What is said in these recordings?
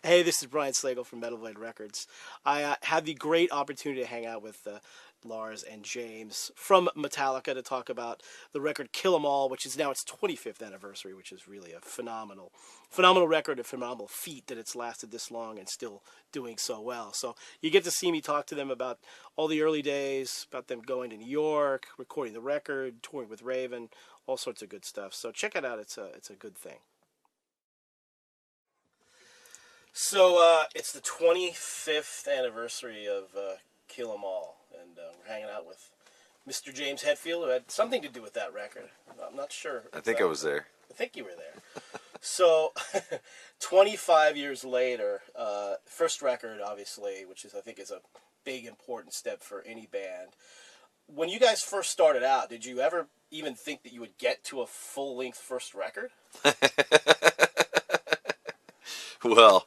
Hey, this is Brian Slagle from Metal Blade Records. I had the great opportunity to hang out with Lars and James from Metallica to talk about the record Kill 'Em All, which is now its 25th anniversary, which is really a phenomenal record, a phenomenal feat that it's lasted this long and still doing so well. So you get to see me talk to them about all the early days, about them going to New York, recording the record, touring with Raven, all sorts of good stuff. So check it out. It's a good thing. So it's the 25th anniversary of Kill 'Em All, and we're hanging out with Mr. James Hetfield, who had something to do with that record. I'm not sure. I think I was there. I think you were there. So, 25 years later, first record, obviously, which I think is a big, important step for any band. When you guys first started out, did you ever even think that you would get to a full-length first record? Well,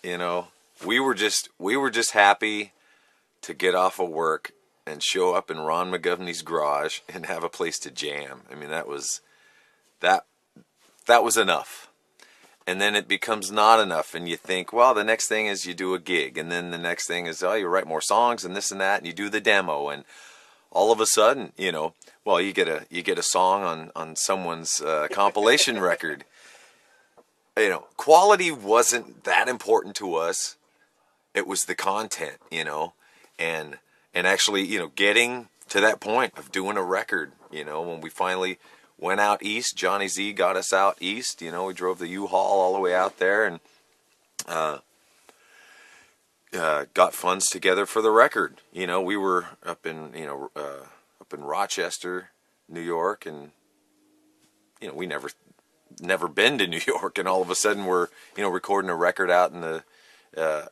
you know, we were just happy to get off of work and show up in Ron McGovney's garage and have a place to jam. I mean, that was enough. And then it becomes not enough, and you think, well, the next thing is you do a gig, and then the next thing is, oh, you write more songs and this and that, and you do the demo, and all of a sudden, well, you get a song on someone's compilation record. Quality wasn't that important to us. It was the content, and actually, getting to that point of doing a record, when we finally went out east, Johnny Z got us out east, we drove the U-Haul all the way out there and got funds together for the record. We were up in Rochester, New York, and, we never been to New York, and all of a sudden we're recording a record out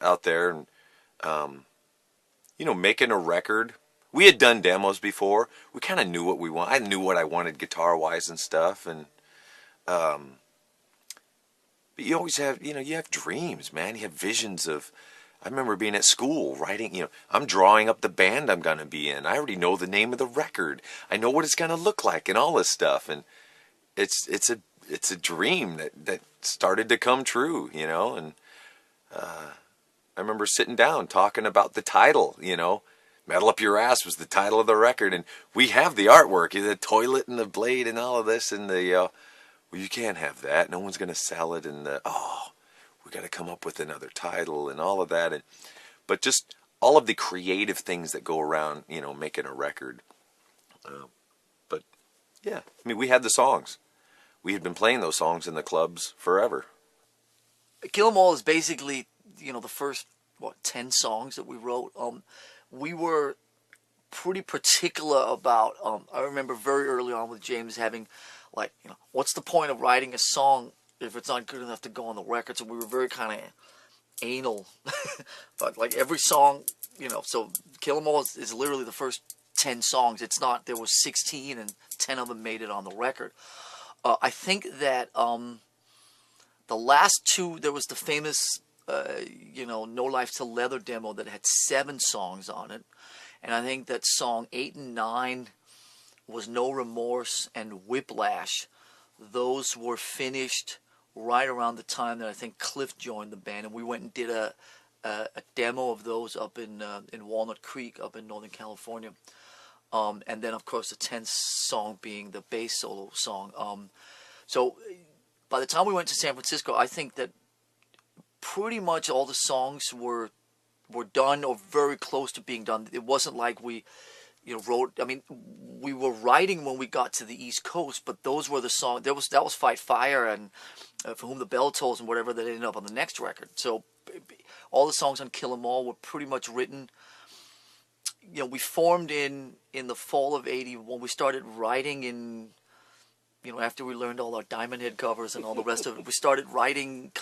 out there, and making a record. We had done demos before. We kind of knew what we want. I knew what I wanted guitar wise and stuff, and but you always have you have dreams, man. You have visions of. I remember being at school writing. I'm drawing up the band I'm gonna be in. I already know the name of the record. I know what it's gonna look like and all this stuff, and it's a dream that started to come true, and I remember sitting down talking about the title, Metal Up Your Ass was the title of the record, and we have the artwork, the toilet and the blade and all of this, and well, you can't have that, no one's going to sell it, and we got to come up with another title and all of that, but just all of the creative things that go around, making a record. But yeah, I mean, we had the songs. We had been playing those songs in the clubs forever. Kill 'Em All is basically, the first, 10 songs that we wrote. We were pretty particular about, I remember very early on with James having, what's the point of writing a song if it's not good enough to go on the record? So we were very kind of anal. But, every song, so Kill 'Em All is literally the first 10 songs. It's not, there was 16 and 10 of them made it on the record. I think that the last two, there was the famous, No Life Till Leather demo that had 7 songs on it. And I think that song 8 and 9 was No Remorse and Whiplash. Those were finished right around the time that I think Cliff joined the band. And we went and did a demo of those up in Walnut Creek up in Northern California. And then, of course, the 10th song being the bass solo song. So by the time we went to San Francisco, I think that pretty much all the songs were done or very close to being done. It wasn't like we, wrote. I mean, we were writing when we got to the East Coast, but those were the songs. That was Fight Fire and For Whom the Bell Tolls and whatever that ended up on the next record. So all the songs on Kill 'Em All were pretty much written. We formed in the fall of '81. We started writing in, after we learned all our Diamond Head covers and all the rest of it. We started writing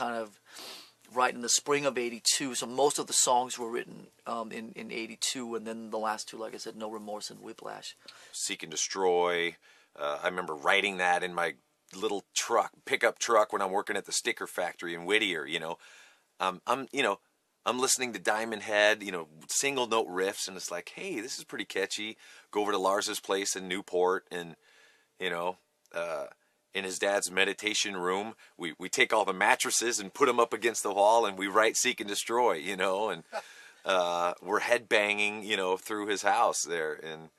right in the spring of '82. So most of the songs were written in '82, and then the last two, like I said, No Remorse and Whiplash. Seek and Destroy. I remember writing that in my little pickup truck when I'm working at the sticker factory in Whittier. I'm listening to Diamond Head, single note riffs, and it's like, hey, this is pretty catchy. Go over to Lars's place in Newport, and in his dad's meditation room. We take all the mattresses and put them up against the wall, and we write "Seek and Destroy," and we're headbanging, through his house there, and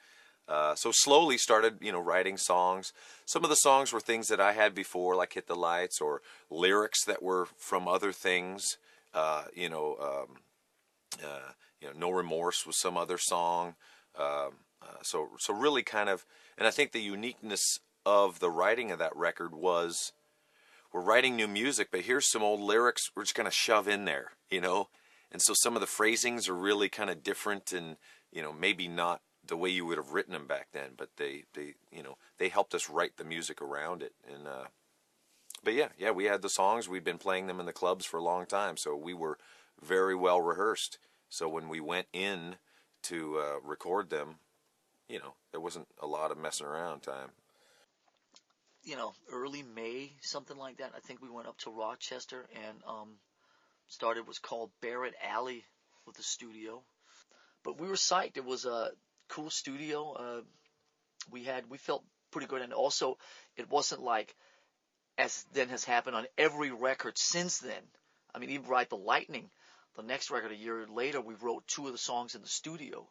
so slowly started, writing songs. Some of the songs were things that I had before, like "Hit the Lights," or lyrics that were from other things. "No Remorse" was some other song. So really kind of, and I think the uniqueness of the writing of that record was we're writing new music, but here's some old lyrics we're just going to shove in there. And so some of the phrasings are really kind of different and, maybe not the way you would have written them back then, but they helped us write the music around it. And, but yeah, we had the songs. We'd been playing them in the clubs for a long time, so we were very well rehearsed. So when we went in to record them, there wasn't a lot of messing around time. Early May, something like that. I think we went up to Rochester and started what's called Barrett Alley with the studio. But we were psyched. It was a cool studio. We felt pretty good, and also it wasn't like, as then has happened on every record since then. I mean, even Ride the Lightning, the next record a year later, we wrote 2 of the songs in the studio.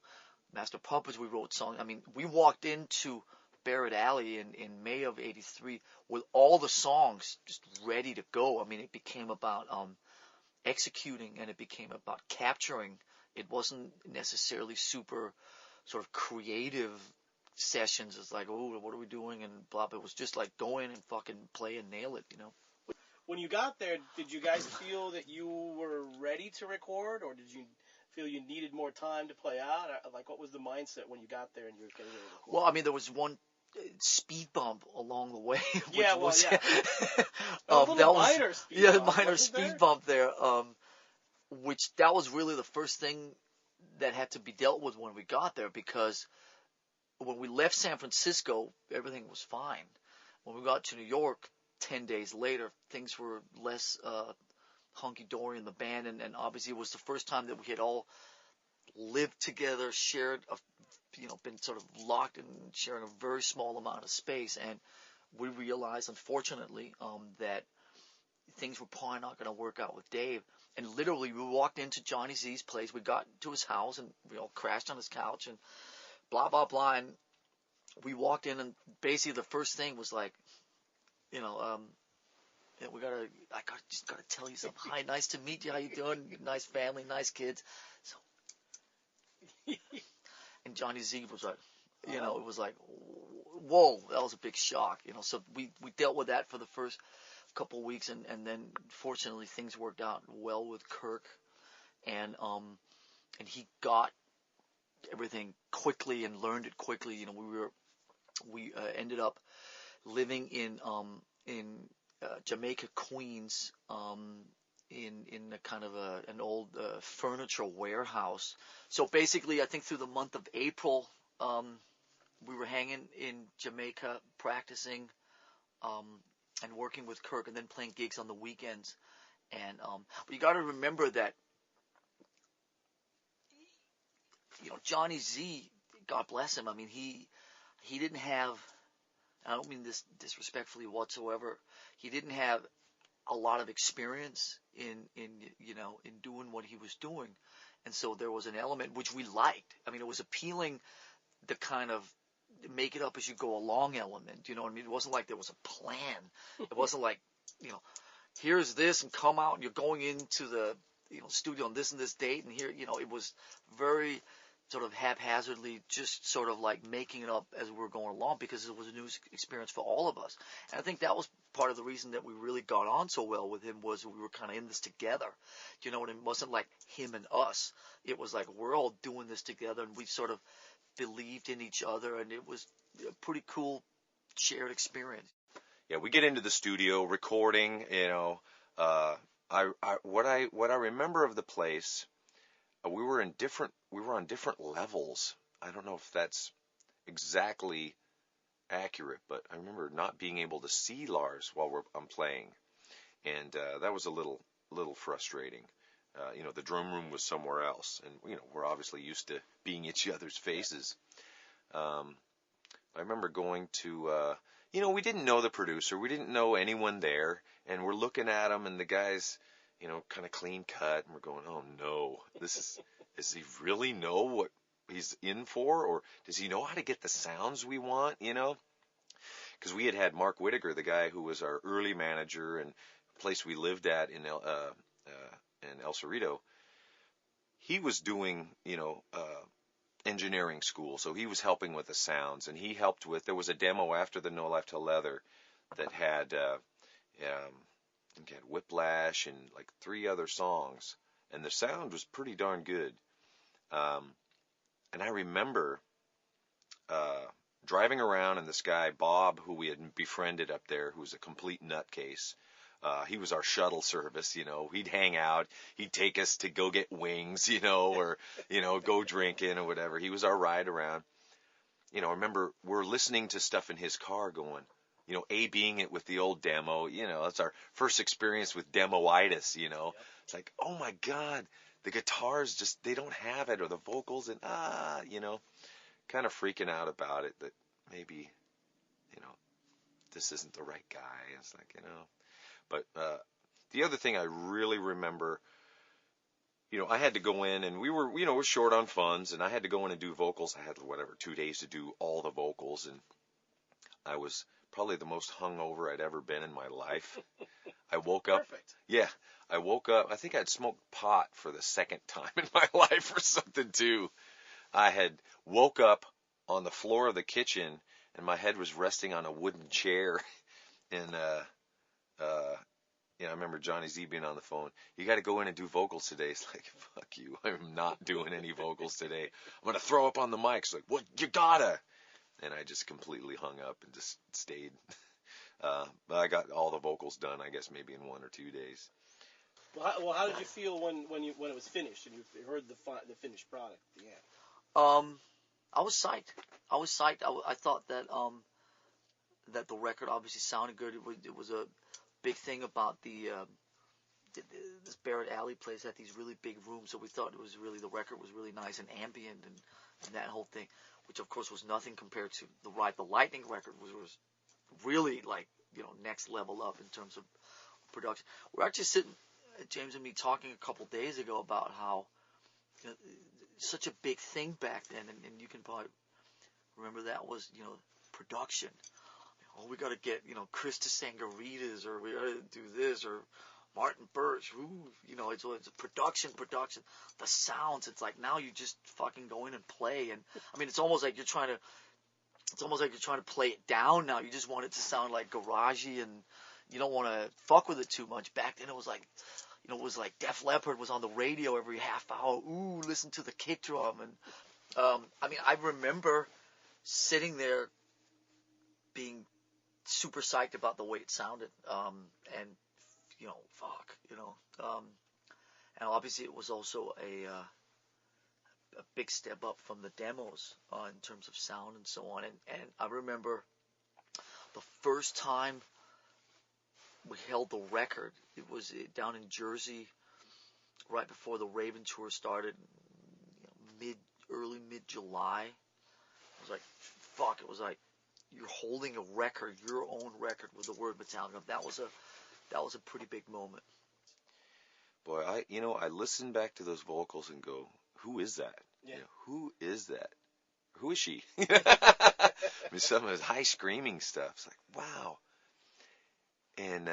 Master Puppets, we wrote songs. I mean, we walked into Barrett Alley in May of '83 with all the songs just ready to go. I mean, it became about executing, and it became about capturing. It wasn't necessarily super sort of creative sessions. It's like, oh, what are we doing? And blah. It was just like go in and fucking play and nail it. When you got there, did you guys feel that you were ready to record, or did you feel you needed more time to play out? Like, what was the mindset when you got there and you were getting ready to record? Well, I mean, there was one speed bump along the way. Which yeah, well, was, yeah. A little minor speed bump. Yeah, minor speed bump there. Which that was really the first thing that had to be dealt with when we got there, because when we left San Francisco, everything was fine. When we got to New York 10 days later, things were less hunky-dory in the band, and obviously it was the first time that we had all lived together, shared, been sort of locked and sharing a very small amount of space, and we realized, unfortunately, that things were probably not going to work out with Dave. And literally, we walked into Johnny Z's place, we got to his house, and we all crashed on his couch, and blah, blah, blah, and we walked in, and basically the first thing was like, I just gotta tell you something. Hi, nice to meet you. How you doing? Nice family, nice kids. So, and Johnny Z was like, it was like, whoa, that was a big shock. So we dealt with that for the first couple of weeks, and then fortunately things worked out well with Kirk, and he got everything quickly and learned it quickly. We ended up living in Jamaica, Queens, in a kind of an old furniture warehouse. So basically, I think through the month of April, we were hanging in Jamaica, practicing, and working with Kirk, and then playing gigs on the weekends. And but you got to remember that, Johnny Z, God bless him. I mean, he didn't have. I don't mean this disrespectfully whatsoever. He didn't have a lot of experience in doing what he was doing, and so there was an element which we liked. I mean, it was appealing, the kind of make it up as you go along element. You know what I mean? It wasn't like there was a plan. It wasn't like, here's this and come out and you're going into the studio on this and this date, and here, it was very sort of haphazardly, just sort of like making it up as we were going along, because it was a new experience for all of us. And I think that was part of the reason that we really got on so well with him, was we were kind of in this together. Do you know what I mean? It wasn't like him and us. It was like we're all doing this together, and we sort of believed in each other, and it was a pretty cool shared experience. Yeah, we get into the studio recording. What I remember of the place, we were on different levels. I don't know if that's exactly accurate, but I remember not being able to see Lars while I'm playing, and that was a little frustrating. The drum room was somewhere else, and we're obviously used to being each other's faces. I remember going to we didn't know the producer. We didn't know anyone there. And we're looking at him, and the guy's, kind of clean cut. And we're going, oh, no. Does he really know what he's in for? Or does he know how to get the sounds we want, Because we had Mark Whittaker, the guy who was our early manager and place we lived at in El Cerrito. He was doing, engineering school, so he was helping with the sounds, and he helped with. There was a demo after the No Life to Leather that had Whiplash and like 3 other songs, and the sound was pretty darn good. And I remember driving around, and this guy Bob, who we had befriended up there, who was a complete nutcase. He was our shuttle service, We'd hang out. He'd take us to go get wings, or, go drinking or whatever. He was our ride around. I remember we're listening to stuff in his car going, A-being it with the old demo. That's our first experience with demoitis, Yep. It's like, oh my God, the guitars just, they don't have it, or the vocals, and kind of freaking out about it that maybe, this isn't the right guy. It's like, But the other thing I really remember, I had to go in, and we were, we're short on funds, and I had to go in and do vocals. I had, 2 days to do all the vocals, and I was probably the most hungover I'd ever been in my life. I woke up. Perfect. Yeah, I woke up. I think I'd smoked pot for the second time in my life or something too. I had woke up on the floor of the kitchen, and my head was resting on a wooden chair, and I remember Johnny Z being on the phone. You got to go in and do vocals today. It's like, fuck you. I'm not doing any vocals today. I'm going to throw up on the mic. It's like, what? You gotta. And I just completely hung up and just stayed. But I got all the vocals done, I guess, maybe in 1 or 2 days. Well, how did you feel when it was finished and you heard the finished product at the end? I was psyched. I thought that that the record obviously sounded good. It was a big thing about this Barrett Alley place had these really big rooms, so we thought the record was really nice and ambient and that whole thing, which of course was nothing compared to the Ride the Lightning record, which was really like next level up in terms of production. We're actually sitting, James and me, talking a couple days ago about how such a big thing back then, and you can probably remember that was production. Oh, we got to get, Chris to Sangaritas, or we got to do this, or Martin Birch. Ooh, it's a production. The sounds, it's like now you just fucking go in and play. And I mean, it's almost like you're trying to play it down now. You just want it to sound like garagey, and you don't want to fuck with it too much. Back then it was like, Def Leppard was on the radio every half hour. Ooh, listen to the kick drum. And I mean, I remember sitting there being super psyched about the way it sounded, and and obviously it was also a big step up from the demos in terms of sound and so on. And I remember the first time we held the record, it was down in Jersey, right before the Raven tour started, early mid July. It was like, fuck! It was like, you're holding a record, your own record, with the word Metallica. That was a pretty big moment. Boy, I listen back to those vocals and go, who is that? Yeah. Who is that? Who is she? I mean, some of his high screaming stuff. It's like, wow. And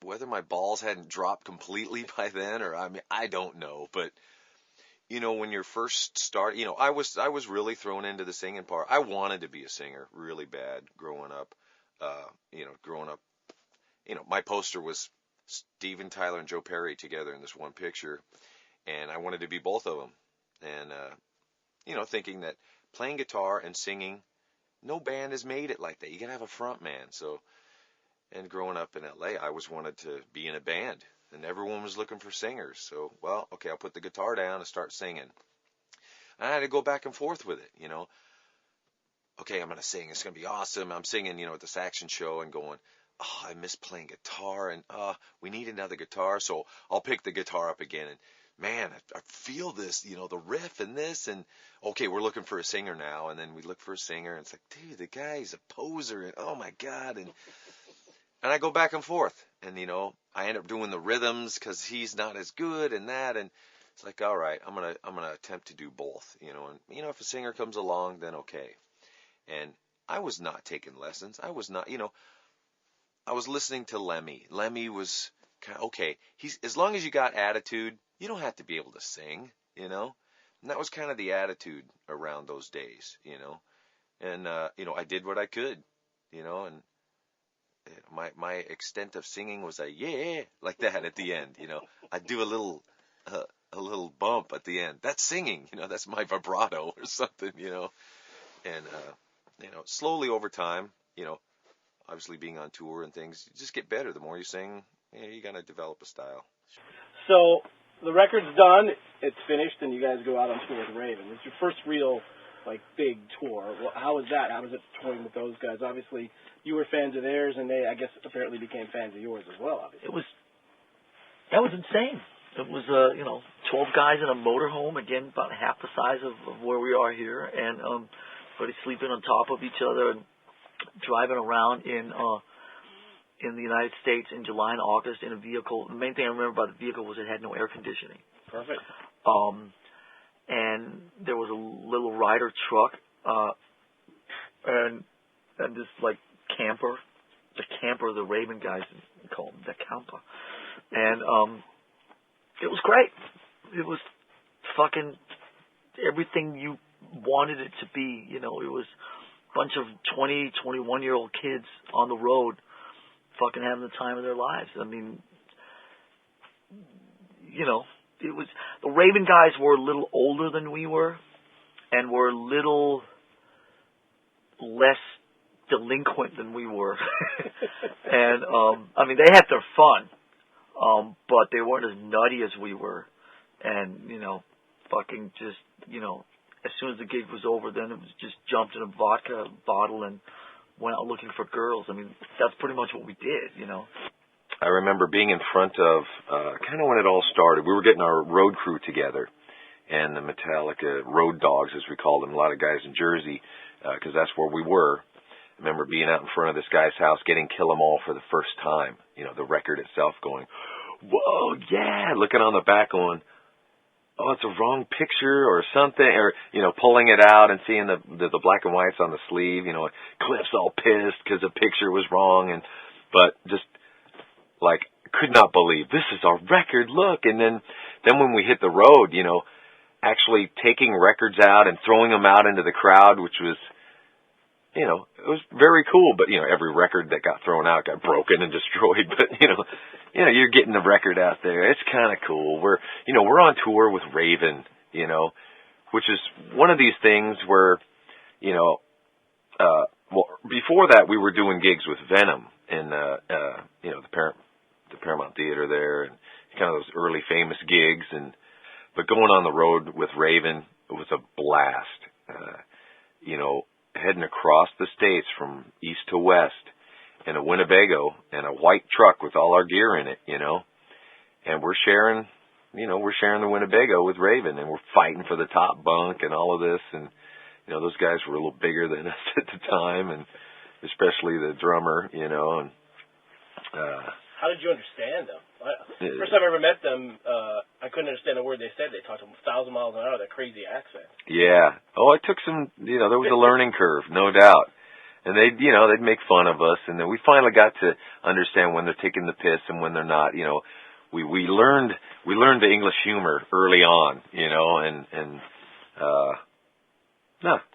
whether my balls hadn't dropped completely by then, or I don't know, but when you're first start, I was really thrown into the singing part. I wanted to be a singer really bad growing up. My poster was Steven Tyler and Joe Perry together in this one picture, and I wanted to be both of them. And thinking that playing guitar and singing, no band has made it like that. You gotta have a front man. So, and growing up in LA, I always wanted to be in a band. And everyone was looking for singers. So, well, okay, I'll put the guitar down and start singing. And I had to go back and forth with it, Okay, I'm going to sing. It's going to be awesome. I'm singing, at the Saxon show and going, oh, I miss playing guitar. And we need another guitar. So I'll pick the guitar up again. And man, I feel this, the riff and this, and okay, we're looking for a singer now, and then we look for a singer, and it's like, dude, the guy's a poser, and oh my god, and I go back and forth, and I end up doing the rhythms because he's not as good and that, and it's like, all right, I'm gonna attempt to do both, and if a singer comes along, then okay. And I was not taking lessons. I was not, I was listening to Lemmy. Lemmy was kind of, okay. He's as long as you got attitude, you don't have to be able to sing, And that was kind of the attitude around those days, And I did what I could, and my extent of singing was a yeah like that at the end, I'd do a little bump at the end. That's singing, that's my vibrato or something, And slowly over time, obviously being on tour and things, you just get better. The more you sing, you gotta develop a style. So the record's done, it's finished, and you guys go out on tour with Raven. It's your first real, big tour. Well, how was that? How was it touring with those guys? Obviously, you were fans of theirs, and they, I guess, apparently became fans of yours as well, obviously. That was insane. It was, 12 guys in a motorhome, again, about half the size of where we are here, and everybody sleeping on top of each other and driving around in the United States in July and August in a vehicle. The main thing I remember about the vehicle was it had no air conditioning. Perfect. And there was a little Ryder truck, and this camper, the Raven guys call them the camper, and it was great. It was fucking everything you wanted it to be. It was a bunch of 20, 21-year-old kids on the road fucking having the time of their lives. I mean, it was, the Raven guys were a little older than we were and were a little less delinquent than we were. And, they had their fun, but they weren't as nutty as we were. And, fucking just, as soon as the gig was over, then it was just jumped in a vodka bottle and went out looking for girls. I mean, that's pretty much what we did, I remember being in front of, kind of when it all started, we were getting our road crew together, and the Metallica road dogs, as we called them, a lot of guys in Jersey, because that's where we were. I remember being out in front of this guy's house, getting Kill 'Em All for the first time, the record itself, going, whoa, yeah, looking on the back going, oh, it's a wrong picture or something, or, pulling it out and seeing the black and whites on the sleeve, Cliff's all pissed because the picture was wrong, but just, could not believe, this is our record, look, and then when we hit the road, actually taking records out and throwing them out into the crowd, which was, it was very cool, but, every record that got thrown out got broken and destroyed, but, you're getting the record out there. It's kind of cool. We're on tour with Raven, which is one of these things where, before that we were doing gigs with Venom in, the Paramount Theater there, and kind of those early famous gigs, but going on the road with Raven, it was a blast. Heading across the states from east to west in a Winnebago and a white truck with all our gear in it, and we're sharing the Winnebago with Raven, and we're fighting for the top bunk and all of this, and those guys were a little bigger than us at the time, and especially the drummer, and how did you understand them? First time I ever met them, I couldn't understand a word they said. They talked 1,000 miles an hour, that crazy accent. Yeah. Oh, it took some, there was a learning curve, no doubt. And they'd make fun of us, and then we finally got to understand when they're taking the piss and when they're not. We learned the English humor early on,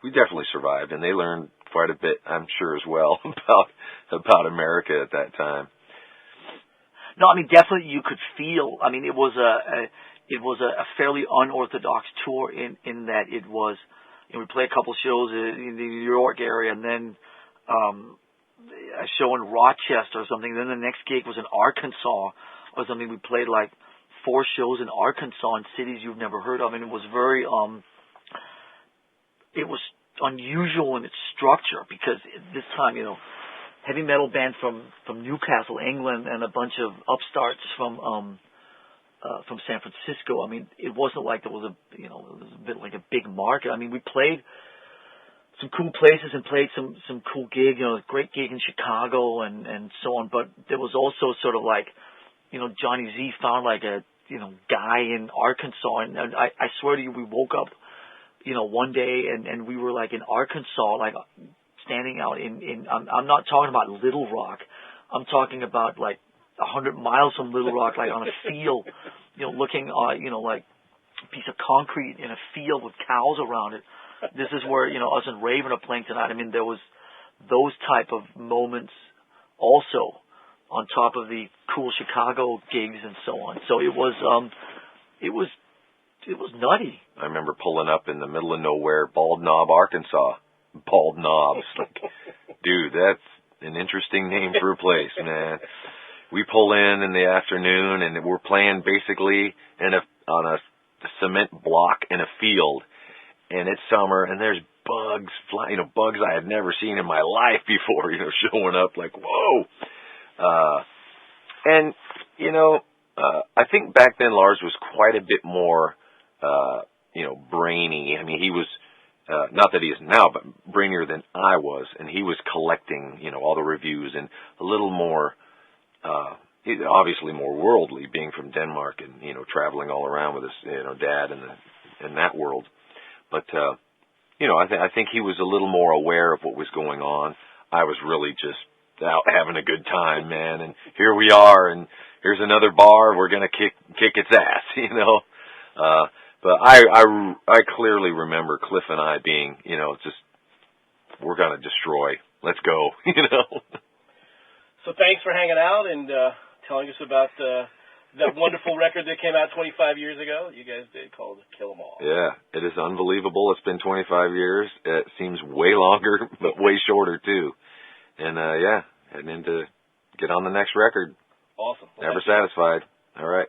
we definitely survived, and they learned quite a bit, I'm sure, as well about America at that time. No, definitely you could feel. It was a fairly unorthodox tour in that it was. We played a couple shows in the New York area, and then a show in Rochester or something. Then the next gig was in Arkansas or something. We played 4 shows in Arkansas in cities you've never heard of, and it was very it was unusual in its structure because this time, heavy metal band from Newcastle, England, and a bunch of upstarts from from San Francisco. I mean, it wasn't like there was it was a bit like a big market. I mean, we played some cool places and played some cool gig, a great gig in Chicago and so on. But there was also sort of like, Johnny Z found like a, guy in Arkansas. And I swear to you, we woke up, one day and we were like in Arkansas, like standing out I'm not talking about Little Rock. I'm talking about like 100 miles from Little Rock, like on a field, looking, like a piece of concrete in a field with cows around it. This is where, us and Raven are playing tonight. I mean, there was those type of moments also on top of the cool Chicago gigs and so on. So it was nutty. I remember pulling up in the middle of nowhere, Bald Knob, Arkansas. Bald Knobs. Like, dude, that's an interesting name for a place, man. We pull in the afternoon, and we're playing basically on a cement block in a field. And it's summer, and there's bugs flying, bugs I had never seen in my life before, showing up like, whoa. And, I think back then Lars was quite a bit more, brainy. I mean, he was, not that he is now, but brainier than I was. And he was collecting, all the reviews and a little more, obviously more worldly, being from Denmark and, traveling all around with his, dad in that world. But, I think he was a little more aware of what was going on. I was really just out having a good time, man. And here we are, and here's another bar. We're going to kick its ass, But I clearly remember Cliff and I being, just, we're going to destroy. Let's go, So thanks for hanging out and telling us about that wonderful record that came out 25 years ago. You guys did, called Kill 'Em All. Yeah, it is unbelievable. It's been 25 years. It seems way longer, but way shorter too. And heading in to get on the next record. Awesome. Never satisfied. All right.